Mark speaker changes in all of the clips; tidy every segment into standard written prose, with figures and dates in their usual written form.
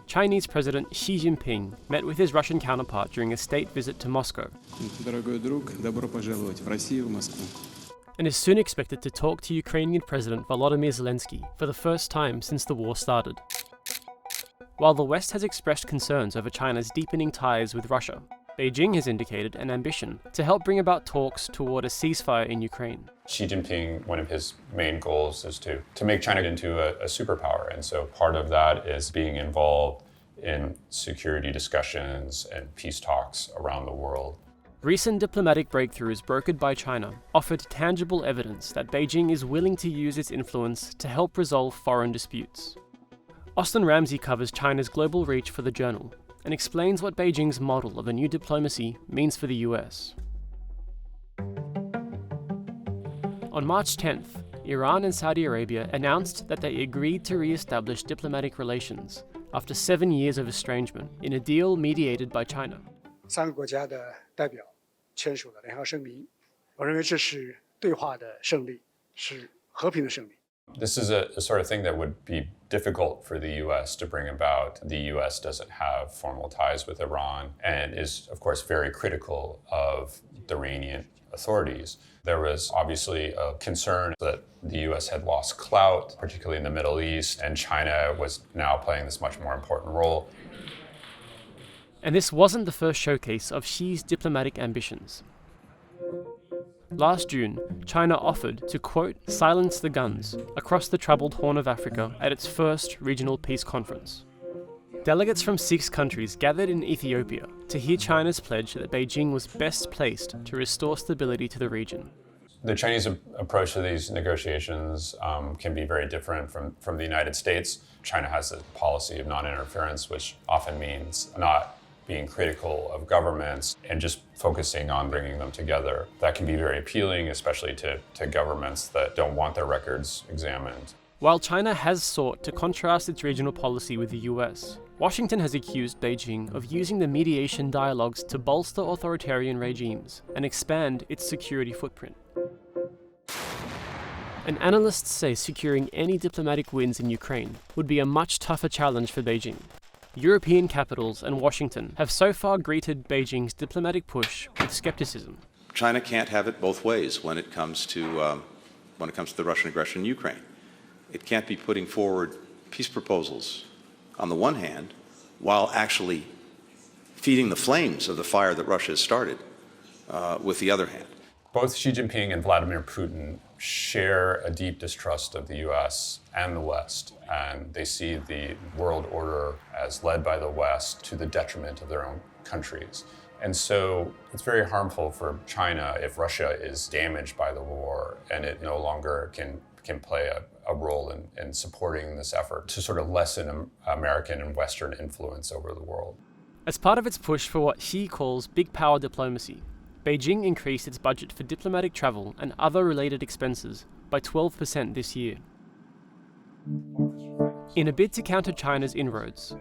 Speaker 1: Chinese President Xi Jinping met with his Russian counterpart during a state visit to Moscow.
Speaker 2: Дорогой друг, добро пожаловать в Россию, в Москву.
Speaker 1: And is soon expected to talk to Ukrainian President Volodymyr Zelensky for the first time since the war started. While the West has expressed concerns over China's deepening ties with Russia, Beijing has indicated an ambition to help bring about talks toward a ceasefire in Ukraine.
Speaker 3: Xi Jinping, one of his main goals is to make China into a superpower. And so part of that is being involved in security discussions and peace talks around the world.
Speaker 1: Recent diplomatic breakthroughs brokered by China offered tangible evidence that Beijing is willing to use its influence to help resolve foreign disputes. Austin Ramzy covers China's global reach for the Journal and explains what Beijing's model of a new diplomacy means for the US. On March 10th, Iran and Saudi Arabia announced that they agreed to re-establish diplomatic relations after 7 years of estrangement in a deal mediated by China.
Speaker 4: 3个国家的代表签署了联合声明，我认为这是对话的胜利，是和平的胜利。
Speaker 3: This is a sort of thing that would be difficult for the US to bring about. The US doesn't have formal ties with Iran and is, of course, very critical of the Iranian authorities. There was obviously a concern that the US had lost clout, particularly in the Middle East, and China was now playing this much more important role.
Speaker 1: And this wasn't the first showcase of Xi's diplomatic ambitions. Last June, China offered to, quote, silence the guns across the troubled Horn of Africa at its first regional peace conference. Delegates from 6 countries gathered in Ethiopia to hear China's pledge that Beijing was best placed to restore stability to the region.
Speaker 3: The Chinese approach to these negotiations can be very different from the United States. China has a policy of non-interference, which often means not being critical of governments and just focusing on bringing them together. That can be very appealing, especially to governments that don't want their records examined.
Speaker 1: While China has sought to contrast its regional policy with the US, Washington has accused Beijing of using the mediation dialogues to bolster authoritarian regimes and expand its security footprint. And analysts say securing any diplomatic wins in Ukraine would be a much tougher challenge for Beijing. European capitals and Washington have so far greeted Beijing's diplomatic push with skepticism.
Speaker 5: China can't have it both ways when it comes to the Russian aggression in Ukraine. It can't be putting forward peace proposals on the one hand, while actually feeding the flames of the fire that Russia has started with the other hand.
Speaker 3: Both Xi Jinping and Vladimir Putin share a deep distrust of the US and the West, and they see the world order as led by the West to the detriment of their own countries. And so it's very harmful for China if Russia is damaged by the war and it no longer can play a role in supporting this effort to sort of lessen American and Western influence over the world.
Speaker 1: As part of its push for what Xi calls big power diplomacy, Beijing increased its budget for diplomatic travel and other related expenses by 12% this year. In a bid to counter China's inroads,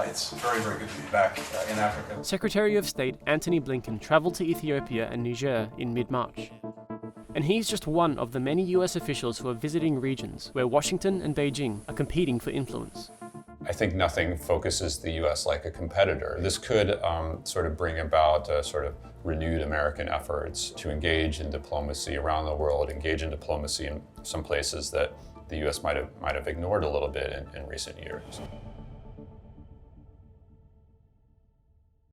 Speaker 6: it's very, very good to be back in Africa.
Speaker 1: Secretary of State Antony Blinken traveled to Ethiopia and Niger in mid-March. And he's just one of the many US officials who are visiting regions where Washington and Beijing are competing for influence.
Speaker 3: I think nothing focuses the US like a competitor. This could sort of bring about sort of renewed American efforts to engage in diplomacy around the world, engage in diplomacy in some places that the US might have ignored a little bit in recent years.